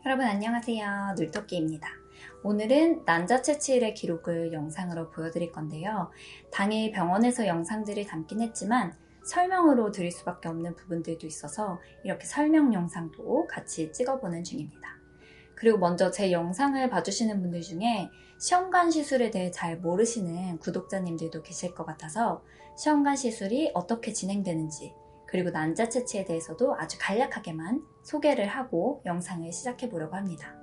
여러분 안녕하세요. 놀토끼입니다. 오늘은 난자 채취일의 기록을 영상으로 보여드릴 건데요. 당일 병원에서 영상들을 담긴 했지만 설명으로 드릴 수밖에 없는 부분들도 있어서 이렇게 설명 영상도 같이 찍어보는 중입니다. 그리고 먼저 제 영상을 봐주시는 분들 중에 시험관 시술에 대해 잘 모르시는 구독자님들도 계실 것 같아서 시험관 시술이 어떻게 진행되는지 그리고 난자 채취에 대해서도 아주 간략하게만 소개를 하고 영상을 시작해 보려고 합니다.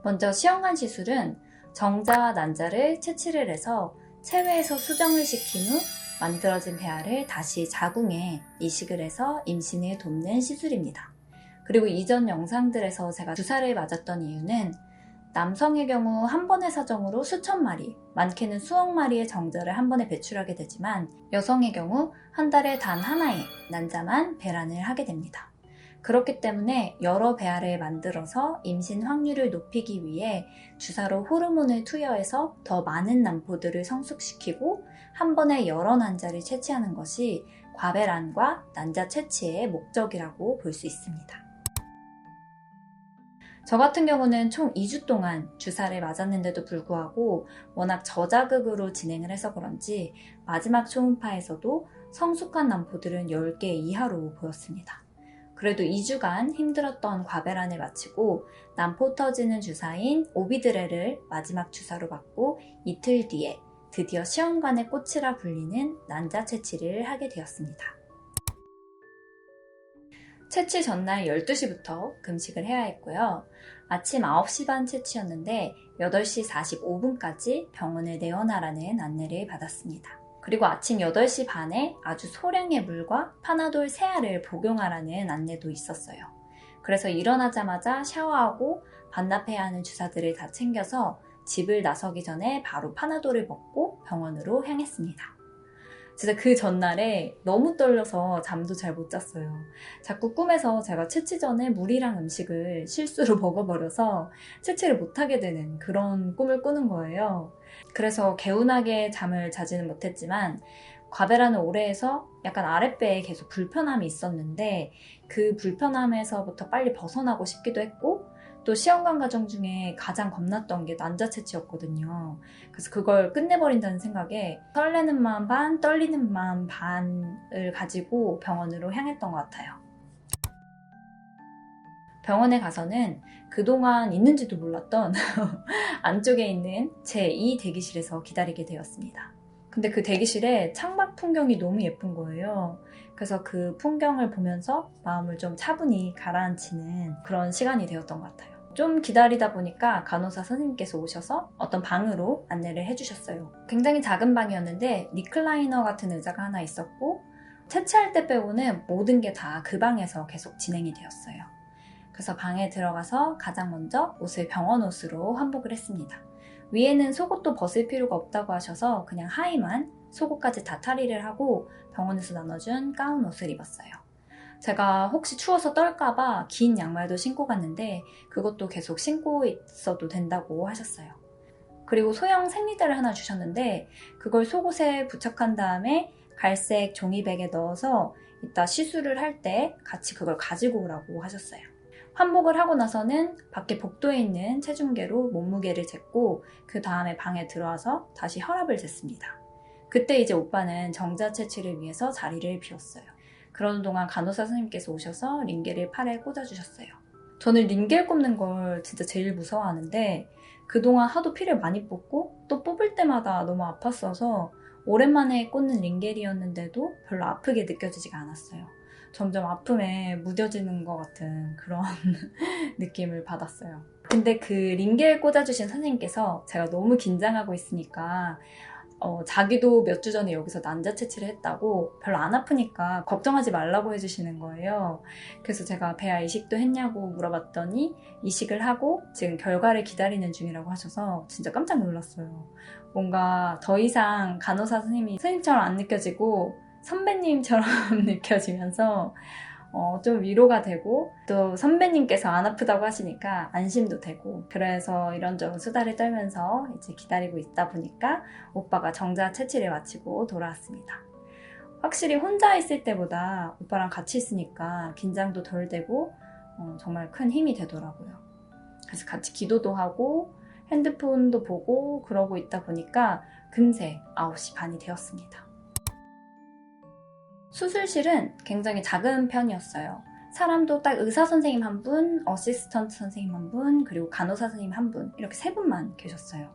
먼저 시험관 시술은 정자와 난자를 채취를 해서 체외에서 수정을 시킨 후 만들어진 배아를 다시 자궁에 이식을 해서 임신을 돕는 시술입니다. 그리고 이전 영상들에서 제가 주사를 맞았던 이유는 남성의 경우 한 번의 사정으로 수천 마리, 많게는 수억 마리의 정자를 한 번에 배출하게 되지만 여성의 경우 한 달에 단 하나의 난자만 배란을 하게 됩니다. 그렇기 때문에 여러 배아를 만들어서 임신 확률을 높이기 위해 주사로 호르몬을 투여해서 더 많은 난포들을 성숙시키고 한 번에 여러 난자를 채취하는 것이 과배란과 난자 채취의 목적이라고 볼 수 있습니다. 저 같은 경우는 총 2주 동안 주사를 맞았는데도 불구하고 워낙 저자극으로 진행을 해서 그런지 마지막 초음파에서도 성숙한 난포들은 10개 이하로 보였습니다. 그래도 2주간 힘들었던 과배란을 마치고 난포 터지는 주사인 오비드레를 마지막 주사로 맞고 이틀 뒤에 드디어 시험관의 꽃이라 불리는 난자 채취를 하게 되었습니다. 채취 전날 12시부터 금식을 해야 했고요. 아침 9시 반 채취였는데 8시 45분까지 병원을 내원하라는 안내를 받았습니다. 그리고 아침 8시 반에 아주 소량의 물과 파나돌 3알을 복용하라는 안내도 있었어요. 그래서 일어나자마자 샤워하고 반납해야 하는 주사들을 다 챙겨서 집을 나서기 전에 바로 파나돌을 먹고 병원으로 향했습니다. 진짜 그 전날에 너무 떨려서 잠도 잘 못 잤어요. 자꾸 꿈에서 제가 채취 전에 물이랑 음식을 실수로 먹어버려서 채취를 못하게 되는 그런 꿈을 꾸는 거예요. 그래서 개운하게 잠을 자지는 못했지만 과배란을 오래 해서 약간 아랫배에 계속 불편함이 있었는데 그 불편함에서부터 빨리 벗어나고 싶기도 했고 또 시험관 과정 중에 가장 겁났던 게 난자 채취였거든요. 그래서 그걸 끝내버린다는 생각에 설레는 마음 반, 떨리는 마음 반을 가지고 병원으로 향했던 것 같아요. 병원에 가서는 그동안 있는지도 몰랐던 안쪽에 있는 제2 대기실에서 기다리게 되었습니다. 근데 그 대기실에 창밖 풍경이 너무 예쁜 거예요. 그래서 그 풍경을 보면서 마음을 좀 차분히 가라앉히는 그런 시간이 되었던 것 같아요. 좀 기다리다 보니까 간호사 선생님께서 오셔서 어떤 방으로 안내를 해주셨어요. 굉장히 작은 방이었는데 리클라이너 같은 의자가 하나 있었고 채취할 때 빼고는 모든 게 다 그 방에서 계속 진행이 되었어요. 그래서 방에 들어가서 가장 먼저 옷을 병원 옷으로 환복을 했습니다. 위에는 속옷도 벗을 필요가 없다고 하셔서 그냥 하의만 속옷까지 다 탈의를 하고 병원에서 나눠준 가운 옷을 입었어요. 제가 혹시 추워서 떨까봐 긴 양말도 신고 갔는데 그것도 계속 신고 있어도 된다고 하셨어요. 그리고 소형 생리대를 하나 주셨는데 그걸 속옷에 부착한 다음에 갈색 종이백에 넣어서 이따 시술을 할 때 같이 그걸 가지고 오라고 하셨어요. 환복을 하고 나서는 밖에 복도에 있는 체중계로 몸무게를 쟀고 그 다음에 방에 들어와서 다시 혈압을 쟀습니다. 그때 이제 오빠는 정자 채취를 위해서 자리를 비웠어요. 그러는 동안 간호사 선생님께서 오셔서 링겔을 팔에 꽂아주셨어요. 저는 링겔 꼽는 걸 진짜 제일 무서워하는데 그동안 하도 피를 많이 뽑고 또 뽑을 때마다 너무 아팠어서 오랜만에 꽂는 링겔이었는데도 별로 아프게 느껴지지가 않았어요. 점점 아픔에 무뎌지는 것 같은 그런 느낌을 받았어요. 근데 그 링겔 꽂아주신 선생님께서 제가 너무 긴장하고 있으니까 자기도 몇 주 전에 여기서 난자 채취를 했다고 별로 안 아프니까 걱정하지 말라고 해주시는 거예요. 그래서 제가 배아 이식도 했냐고 물어봤더니 이식을 하고 지금 결과를 기다리는 중이라고 하셔서 진짜 깜짝 놀랐어요. 뭔가 더 이상 간호사 선생님이 선생님처럼 안 느껴지고 선배님처럼 느껴지면서 좀 위로가 되고 또 선배님께서 안 아프다고 하시니까 안심도 되고 그래서 이런저런 수다를 떨면서 이제 기다리고 있다 보니까 오빠가 정자 채취를 마치고 돌아왔습니다. 확실히 혼자 있을 때보다 오빠랑 같이 있으니까 긴장도 덜 되고 정말 큰 힘이 되더라고요. 그래서 같이 기도도 하고 핸드폰도 보고 그러고 있다 보니까 금세 9시 반이 되었습니다. 수술실은 굉장히 작은 편이었어요. 사람도 딱 의사 선생님 한 분, 어시스턴트 선생님 한 분, 그리고 간호사 선생님 한 분, 이렇게 3분만 계셨어요.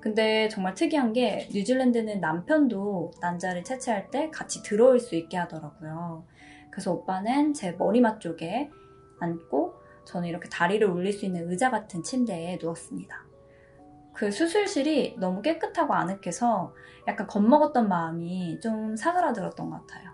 근데 정말 특이한 게 뉴질랜드는 남편도 난자를 채취할 때 같이 들어올 수 있게 하더라고요. 그래서 오빠는 제 머리맡 쪽에 앉고 저는 이렇게 다리를 올릴 수 있는 의자 같은 침대에 누웠습니다. 그 수술실이 너무 깨끗하고 아늑해서 약간 겁먹었던 마음이 좀 사그라들었던 것 같아요.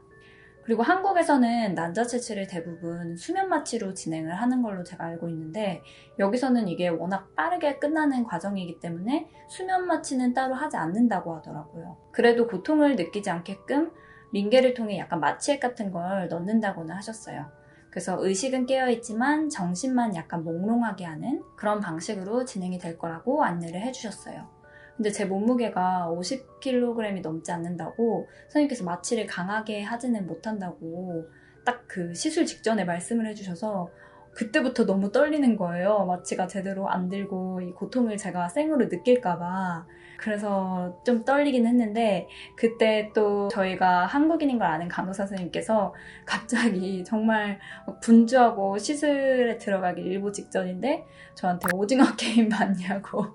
그리고 한국에서는 난자 채취를 대부분 수면 마취로 진행을 하는 걸로 제가 알고 있는데 여기서는 이게 워낙 빠르게 끝나는 과정이기 때문에 수면 마취는 따로 하지 않는다고 하더라고요. 그래도 고통을 느끼지 않게끔 링겔을 통해 약간 마취액 같은 걸 넣는다고는 하셨어요. 그래서 의식은 깨어있지만 정신만 약간 몽롱하게 하는 그런 방식으로 진행이 될 거라고 안내를 해주셨어요. 근데 제 몸무게가 50kg이 넘지 않는다고 선생님께서 마취를 강하게 하지는 못한다고 딱 그 시술 직전에 말씀을 해주셔서 그때부터 너무 떨리는 거예요. 마취가 제대로 안 들고 이 고통을 제가 생으로 느낄까봐. 그래서 좀 떨리긴 했는데 그때 또 저희가 한국인인 걸 아는 간호사 선생님께서 갑자기 정말 분주하고 시술에 들어가기 일보 직전인데 저한테 오징어 게임 봤냐고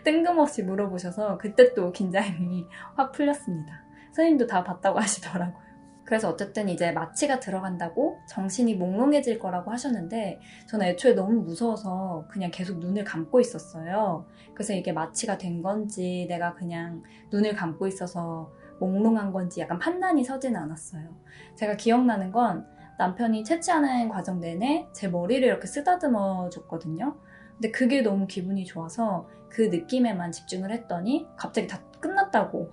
뜬금없이 물어보셔서 그때 또 긴장이 확 풀렸습니다. 선생님도 다 봤다고 하시더라고요. 그래서 어쨌든 이제 마취가 들어간다고 정신이 몽롱해질 거라고 하셨는데 저는 애초에 너무 무서워서 그냥 계속 눈을 감고 있었어요. 그래서 이게 마취가 된 건지 내가 그냥 눈을 감고 있어서 몽롱한 건지 약간 판단이 서지는 않았어요. 제가 기억나는 건 남편이 채취하는 과정 내내 제 머리를 이렇게 쓰다듬어 줬거든요. 근데 그게 너무 기분이 좋아서 그 느낌에만 집중을 했더니 갑자기 다 끝났다고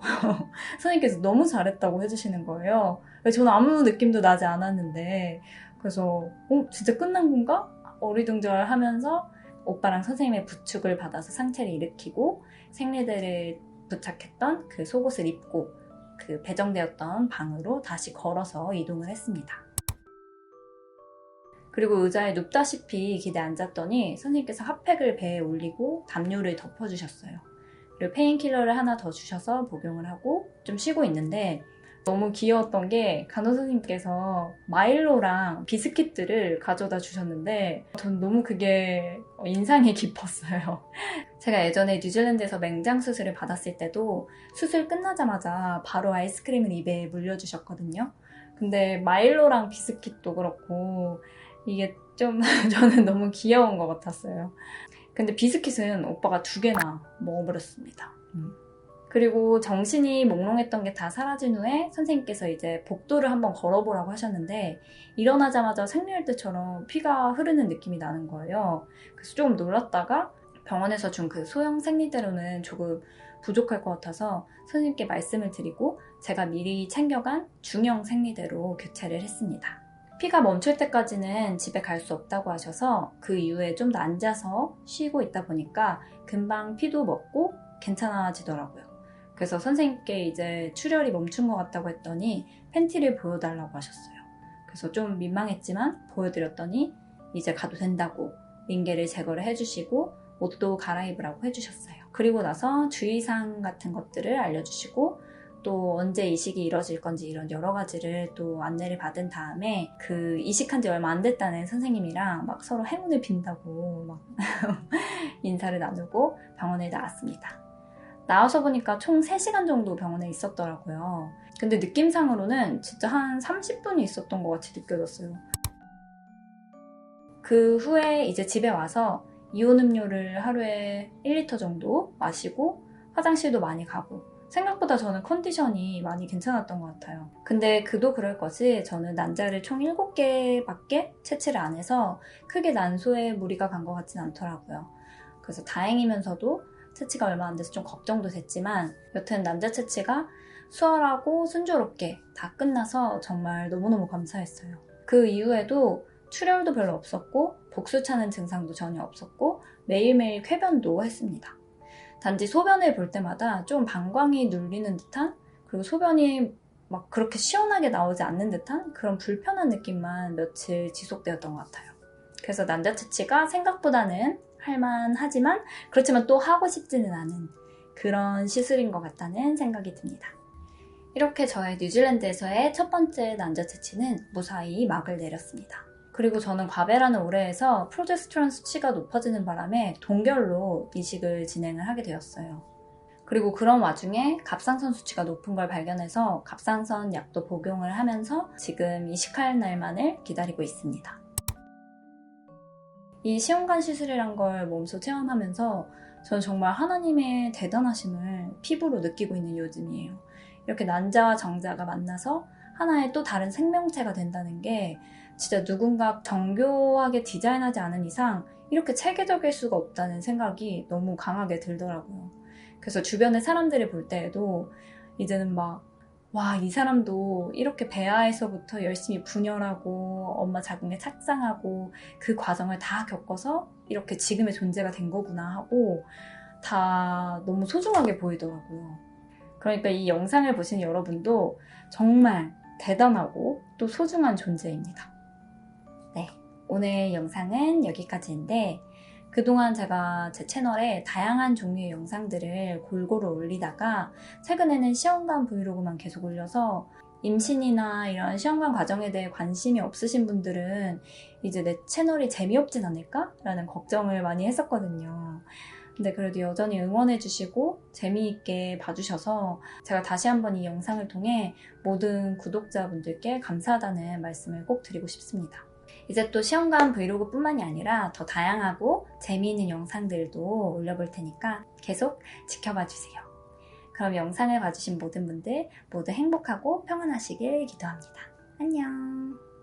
선생님께서 너무 잘했다고 해주시는 거예요. 저는 아무 느낌도 나지 않았는데 그래서 진짜 끝난 건가? 어리둥절하면서 오빠랑 선생님의 부축을 받아서 상체를 일으키고 생리대를 부착했던 그 속옷을 입고 그 배정되었던 방으로 다시 걸어서 이동을 했습니다. 그리고 의자에 눕다시피 기대 앉았더니 선생님께서 핫팩을 배에 올리고 담요를 덮어주셨어요. 그리고 페인킬러를 하나 더 주셔서 복용을 하고 좀 쉬고 있는데 너무 귀여웠던 게 간호사 선생님께서 마일로랑 비스킷들을 가져다 주셨는데 전 너무 그게 인상이 깊었어요. 제가 예전에 뉴질랜드에서 맹장 수술을 받았을 때도 수술 끝나자마자 바로 아이스크림을 입에 물려주셨거든요. 근데 마일로랑 비스킷도 그렇고 이게 좀 저는 너무 귀여운 것 같았어요. 근데 비스킷은 오빠가 2개나 먹어버렸습니다. 그리고 정신이 몽롱했던 게 다 사라진 후에 선생님께서 이제 복도를 한번 걸어보라고 하셨는데 일어나자마자 생리할 때처럼 피가 흐르는 느낌이 나는 거예요. 그래서 조금 놀랐다가 병원에서 준 그 소형 생리대로는 조금 부족할 것 같아서 선생님께 말씀을 드리고 제가 미리 챙겨간 중형 생리대로 교체를 했습니다. 피가 멈출 때까지는 집에 갈 수 없다고 하셔서 그 이후에 좀 더 앉아서 쉬고 있다 보니까 금방 피도 먹고 괜찮아지더라고요. 그래서 선생님께 이제 출혈이 멈춘 것 같다고 했더니 팬티를 보여달라고 하셨어요. 그래서 좀 민망했지만 보여드렸더니 이제 가도 된다고 링겔을 제거를 해주시고 옷도 갈아입으라고 해주셨어요. 그리고 나서 주의사항 같은 것들을 알려주시고 또 언제 이식이 이뤄질 건지 이런 여러 가지를 또 안내를 받은 다음에 그 이식한 지 얼마 안 됐다는 선생님이랑 막 서로 행운을 빈다고 막 인사를 나누고 병원에 나왔습니다. 나와서 보니까 총 3시간 정도 병원에 있었더라고요. 근데 느낌상으로는 진짜 한 30분이 있었던 것 같이 느껴졌어요. 그 후에 이제 집에 와서 이온 음료를 하루에 1리터 정도 마시고 화장실도 많이 가고 생각보다 저는 컨디션이 많이 괜찮았던 것 같아요. 근데 그도 그럴 것이 저는 난자를 총 7개밖에 채취를 안 해서 크게 난소에 무리가 간 것 같진 않더라고요. 그래서 다행이면서도 채취가 얼마 안 돼서 좀 걱정도 됐지만 여튼 난자 채취가 수월하고 순조롭게 다 끝나서 정말 너무너무 감사했어요. 그 이후에도 출혈도 별로 없었고 복수 차는 증상도 전혀 없었고 매일매일 쾌변도 했습니다. 단지 소변을 볼 때마다 좀 방광이 눌리는 듯한 그리고 소변이 막 그렇게 시원하게 나오지 않는 듯한 그런 불편한 느낌만 며칠 지속되었던 것 같아요. 그래서 남자치치가 생각보다는 할만하지만 그렇지만 또 하고 싶지는 않은 그런 시술인 것 같다는 생각이 듭니다. 이렇게 저의 뉴질랜드에서의 첫 번째 남자치치는 무사히 막을 내렸습니다. 그리고 저는 과배라는 올해에서 프로제스테론 수치가 높아지는 바람에 동결로 이식을 진행을 하게 되었어요. 그리고 그런 와중에 갑상선 수치가 높은 걸 발견해서 갑상선 약도 복용을 하면서 지금 이식할 날만을 기다리고 있습니다. 이 시험관 시술이란 걸 몸소 체험하면서 저는 정말 하나님의 대단하심을 피부로 느끼고 있는 요즘이에요. 이렇게 난자와 정자가 만나서 하나의 또 다른 생명체가 된다는 게 진짜 누군가 정교하게 디자인하지 않은 이상 이렇게 체계적일 수가 없다는 생각이 너무 강하게 들더라고요. 그래서 주변의 사람들을 볼 때에도 이제는 와, 이 사람도 이렇게 배아에서부터 열심히 분열하고 엄마 자궁에 착상하고 그 과정을 다 겪어서 이렇게 지금의 존재가 된 거구나 하고 다 너무 소중하게 보이더라고요. 그러니까 이 영상을 보신 여러분도 정말 대단하고 또 소중한 존재입니다. 네, 오늘 영상은 여기까지인데 그동안 제가 제 채널에 다양한 종류의 영상들을 골고루 올리다가 최근에는 시험관 브이로그만 계속 올려서 임신이나 이런 시험관 과정에 대해 관심이 없으신 분들은 이제 내 채널이 재미없진 않을까? 라는 걱정을 많이 했었거든요. 근데 그래도 여전히 응원해주시고 재미있게 봐주셔서 제가 다시 한번 이 영상을 통해 모든 구독자분들께 감사하다는 말씀을 꼭 드리고 싶습니다. 이제 또 시험관 브이로그 뿐만이 아니라 더 다양하고 재미있는 영상들도 올려볼 테니까 계속 지켜봐 주세요. 그럼 영상을 봐주신 모든 분들 모두 행복하고 평안하시길 기도합니다. 안녕.